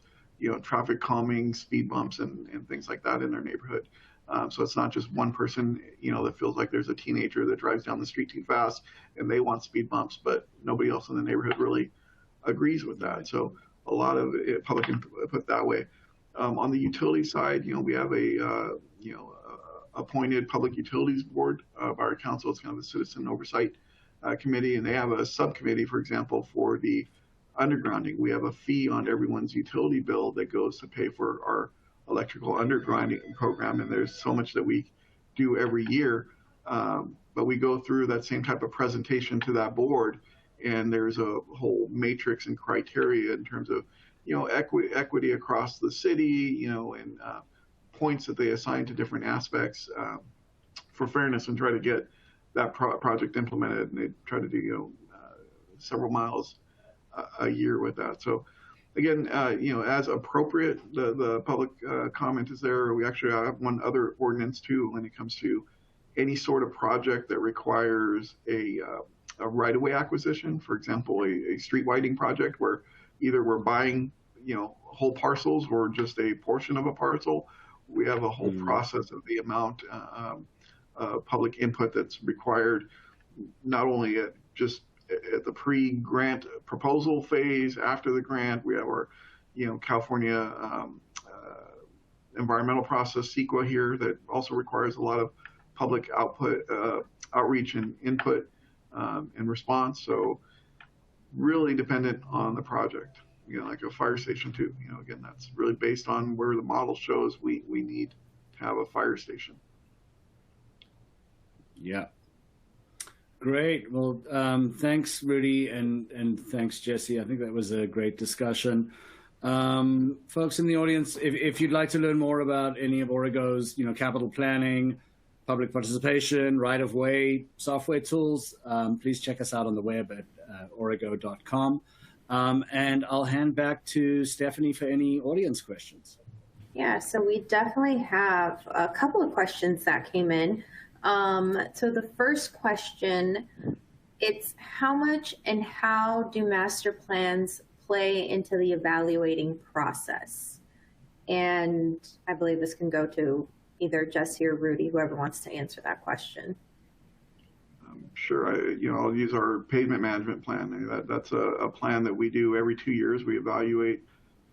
traffic calming, speed bumps, and things like that in their neighborhood. So it's not just one person, that feels like there's a teenager that drives down the street too fast and they want speed bumps, but nobody else in the neighborhood really agrees with that. So a lot of public input that way. On the utility side, we have a appointed public utilities board of our council. It's kind of a citizen oversight committee, and they have a subcommittee, for example, for the undergrounding. We have a fee on everyone's utility bill that goes to pay for our electrical undergrounding program, and there's so much that we do every year. But but we go through that same type of presentation to that board, and there's a whole matrix and criteria in terms of, equity across the city, and points that they assign to different aspects for fairness, and try to get that project implemented. And they try to do, several miles a year with that. So again, as appropriate, the public comment is there. We actually have one other ordinance too when it comes to any sort of project that requires a right-of-way acquisition. For example, a street widening project where either we're buying, whole parcels or just a portion of a parcel. We have a whole process of the amount of public input that's required, not only at the pre-grant proposal phase. After the grant, we have our, California environmental process, CEQA here, that also requires a lot of public outreach and input and response. So really dependent on the project, like a fire station too. Again, that's really based on where the model shows we need to have a fire station. Yeah. Great. Well, thanks, Rudy, and thanks, Jesse. I think that was a great discussion. Folks in the audience, if you'd like to learn more about any of Origo's, capital planning, public participation, right-of-way software tools, please check us out on the web at origo.com. And I'll hand back to Stephanie for any audience questions. Yeah, so we definitely have a couple of questions that came in. So the first question, it's how much and how do master plans play into the evaluating process? And I believe this can go to either Jesse or Rudy, whoever wants to answer that question. Sure. I'll use our pavement management plan. That's a plan that we do every 2 years. We evaluate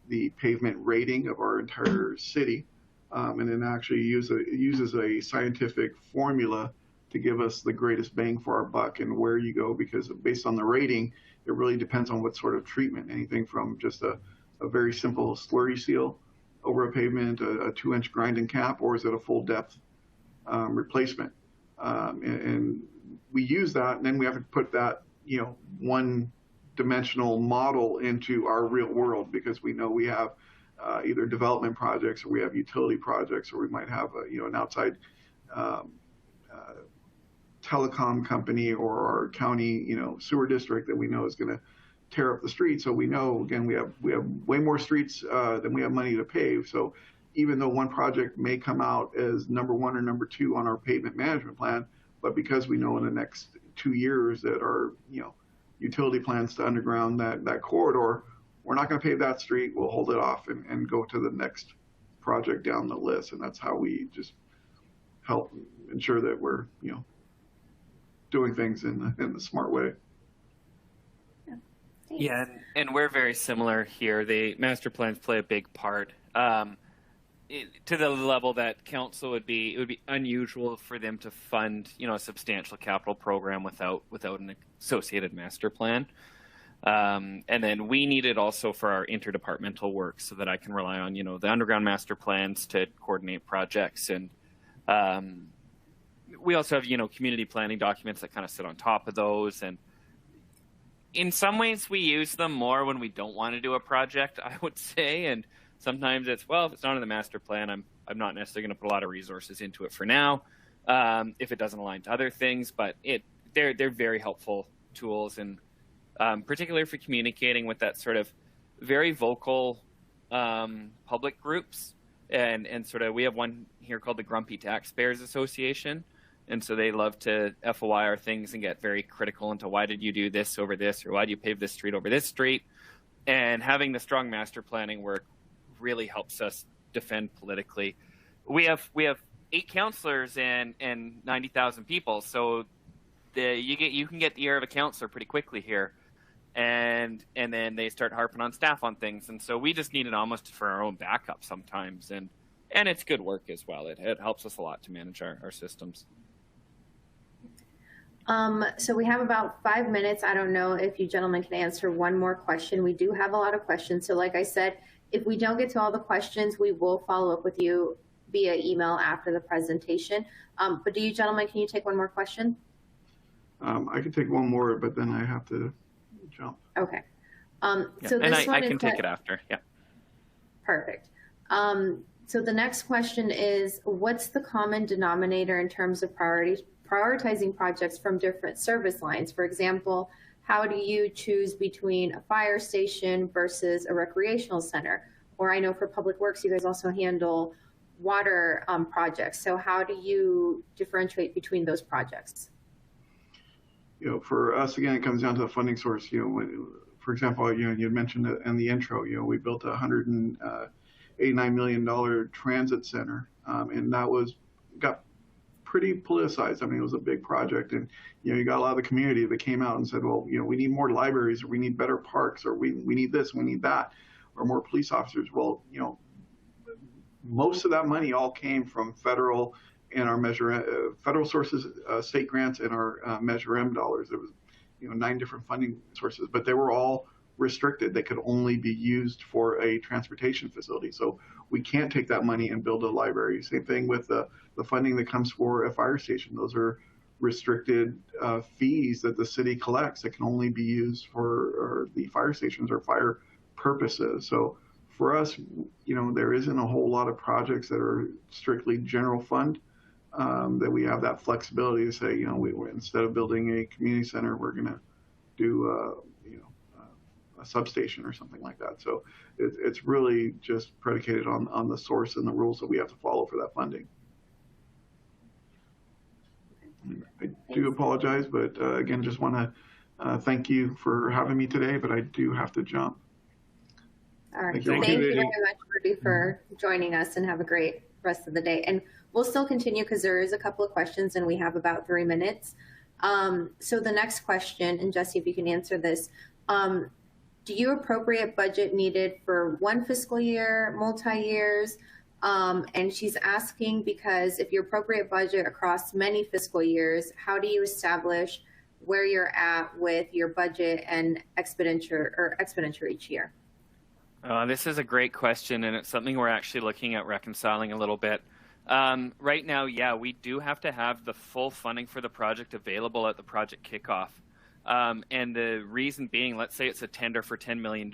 the pavement rating of our entire city. And then actually uses a scientific formula to give us the greatest bang for our buck and where you go, because based on the rating, it really depends on what sort of treatment. Anything from just a very simple slurry seal over a pavement, a 2-inch grinding cap, or is it a full depth replacement? And we use that, and then we have to put that, one-dimensional model into our real world, because we know we have either development projects, or we have utility projects, or we might have an outside telecom company or our county sewer district that we know is going to tear up the street. So we know, again, we have way more streets than we have money to pave. So even though one project may come out as number 1 or number 2 on our pavement management plan, but because we know in the next 2 years that our utility plans to underground that corridor, we're not going to pave that street. We'll hold it off and go to the next project down the list. And that's how we just help ensure that we're, doing things in the smart way. Yeah, and we're very similar here. The master plans play a big part. To the level that council it would be unusual for them to fund, a substantial capital program without an associated master plan. And then we need it also for our interdepartmental work, so that I can rely on, the underground master plans to coordinate projects. And we also have, community planning documents that kind of sit on top of those. And in some ways we use them more when we don't want to do a project, I would say. And sometimes it's, well, if it's not in the master plan, I'm not necessarily going to put a lot of resources into it for now, if it doesn't align to other things. But they're very helpful tools, and particularly for communicating with that sort of very vocal public groups. And sort of, we have one here called the Grumpy Taxpayers Association. And so they love to FOI our things and get very critical into, why did you do this over this, or why do you pave this street over this street? And having the strong master planning work really helps us defend politically. We have 8 councillors and 90,000 people, so you can get the ear of a councillor pretty quickly here, and then they start harping on staff on things, and so we just need it almost for our own backup sometimes, and it's good work as well. It helps us a lot to manage our systems. So we have about 5 minutes. I don't know if you gentlemen can answer one more question. We do have a lot of questions. So like I said, if we don't get to all the questions, we will follow up with you via email after the presentation. But do you gentlemen, can you take one more question? I could take one more, but then I have to jump. Okay. Yeah. So and this I one can is take it after. Yeah. perfect. So the next question is, what's the common denominator in terms of prioritizing projects from different service lines? For example, how do you choose between a fire station versus a recreational center? Or I know for Public Works, you guys also handle water projects. So how do you differentiate between those projects? For us, again, it comes down to the funding source. For example, you mentioned it in the intro. We built a $189 million transit center, and that got pretty politicized. I mean, it was a big project, and you got a lot of the community that came out and said, well, we need more libraries, or we need better parks, or we need this, we need that, or more police officers. Well, most of that money all came from federal and our federal sources, state grants, and our Measure M dollars. There was 9 different funding sources, but they were all restricted. They could only be used for a transportation facility. So we can't take that money and build a library. Same thing with the funding that comes for a fire station. Those are restricted fees that the city collects that can only be used for the fire stations or fire purposes. So for us, there isn't a whole lot of projects that are strictly general fund, that we have that flexibility to say, we instead of building a community center, we're going to do a substation or something like that. So it's really just predicated on the source and the rules that we have to follow for that funding. I do apologize, but again, just want to thank you for having me today, but I do have to jump. All right. Thank you very much, Rudy, for joining us, and have a great rest of the day. And we'll still continue because there is a couple of questions and we have about 3 minutes. So the next question, and Jesse, if you can answer this, do you appropriate budget needed for one fiscal year, multi-years? And she's asking because if you appropriate budget across many fiscal years, how do you establish where you're at with your budget and expenditure each year? This is a great question, and it's something we're actually looking at reconciling a little bit. Right now, yeah, we do have to have the full funding for the project available at the project kickoff. And the reason being, let's say it's a tender for $10 million.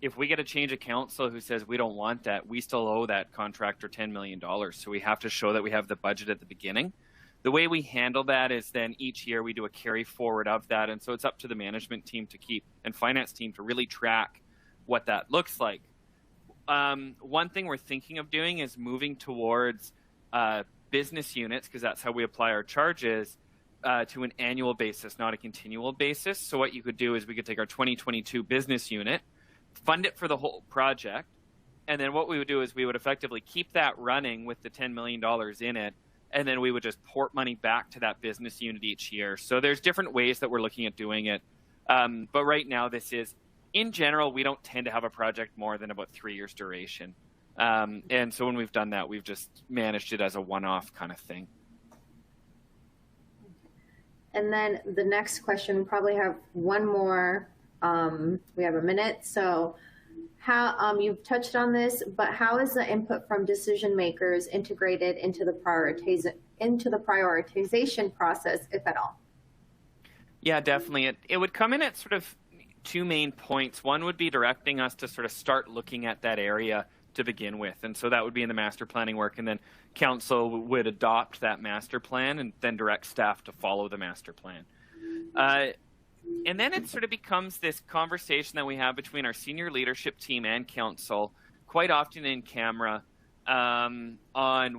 If we get a change of council who says we don't want that, we still owe that contractor $10 million. So we have to show that we have the budget at the beginning. The way we handle that is then each year we do a carry forward of that. And so it's up to the management team and finance team to really track what that looks like. One thing we're thinking of doing is moving towards business units, because that's how we apply our charges, to an annual basis, not a continual basis. So what you could do is we could take our 2022 business unit, fund it for the whole project, and then what we would do is we would effectively keep that running with the $10 million in it, and then we would just port money back to that business unit each year. So there's different ways that we're looking at doing it. But right now, in general, we don't tend to have a project more than about 3 years duration. And so when we've done that, we've just managed it as a one-off kind of thing. And then the next question, we probably have one more. We have a minute. So how you've touched on this, but how is the input from decision makers integrated into the prioritization process, if at all? Yeah, definitely. It would come in at sort of 2 main points. One would be directing us to sort of start looking at that area to begin with. And so that would be in the master planning work. And then council would adopt that master plan and then direct staff to follow the master plan. And then it sort of becomes this conversation that we have between our senior leadership team and council, quite often in camera, on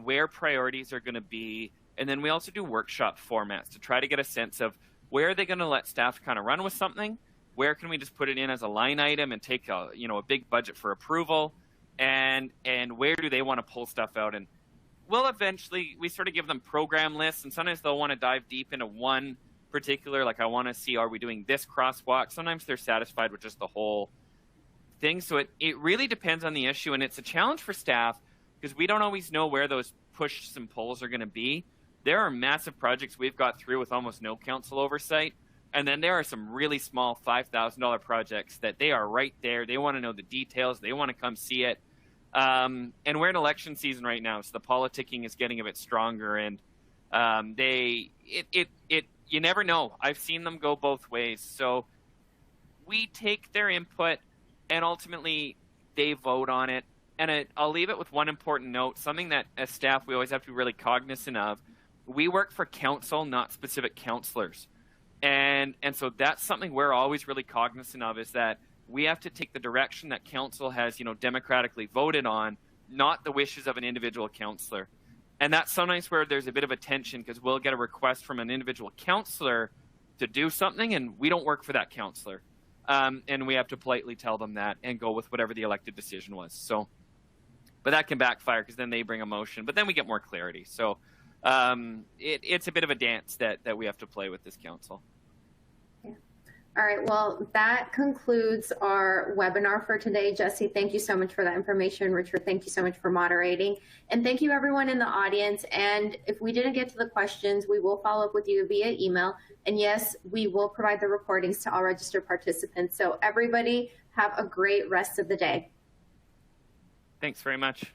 where priorities are going to be. And then we also do workshop formats to try to get a sense of where are they going to let staff kind of run with something? Where can we just put it in as a line item and take a big budget for approval? And where do they want to pull stuff out? And we sort of give them program lists, and sometimes they'll want to dive deep into one particular, like I want to see, are we doing this crosswalk? Sometimes they're satisfied with just the whole thing. So it really depends on the issue, and it's a challenge for staff because we don't always know where those pushes and pulls are going to be. There are massive projects we've got through with almost no council oversight. And then there are some really small $5,000 projects that they are right there. They want to know the details. They want to come see it. And we're in election season right now, so the politicking is getting a bit stronger. And you never know. I've seen them go both ways. So we take their input, and ultimately they vote on it. And I'll leave it with one important note, something that as staff we always have to be really cognizant of. We work for council, not specific councillors. And so that's something we're always really cognizant of, is that we have to take the direction that council has, democratically voted on, not the wishes of an individual councillor. And that's sometimes where there's a bit of a tension, because we'll get a request from an individual councillor to do something, and we don't work for that councillor. And we have to politely tell them that and go with whatever the elected decision was. So, but that can backfire, because then they bring a motion, but then we get more clarity. So it's a bit of a dance that we have to play with this council. Yeah. All right, well, that concludes our webinar for today. Jesse, thank you so much for that information. Richard, thank you so much for moderating. And thank you everyone in the audience. And if we didn't get to the questions, we will follow up with you via email. And yes, we will provide the recordings to all registered participants. So everybody have a great rest of the day. Thanks very much.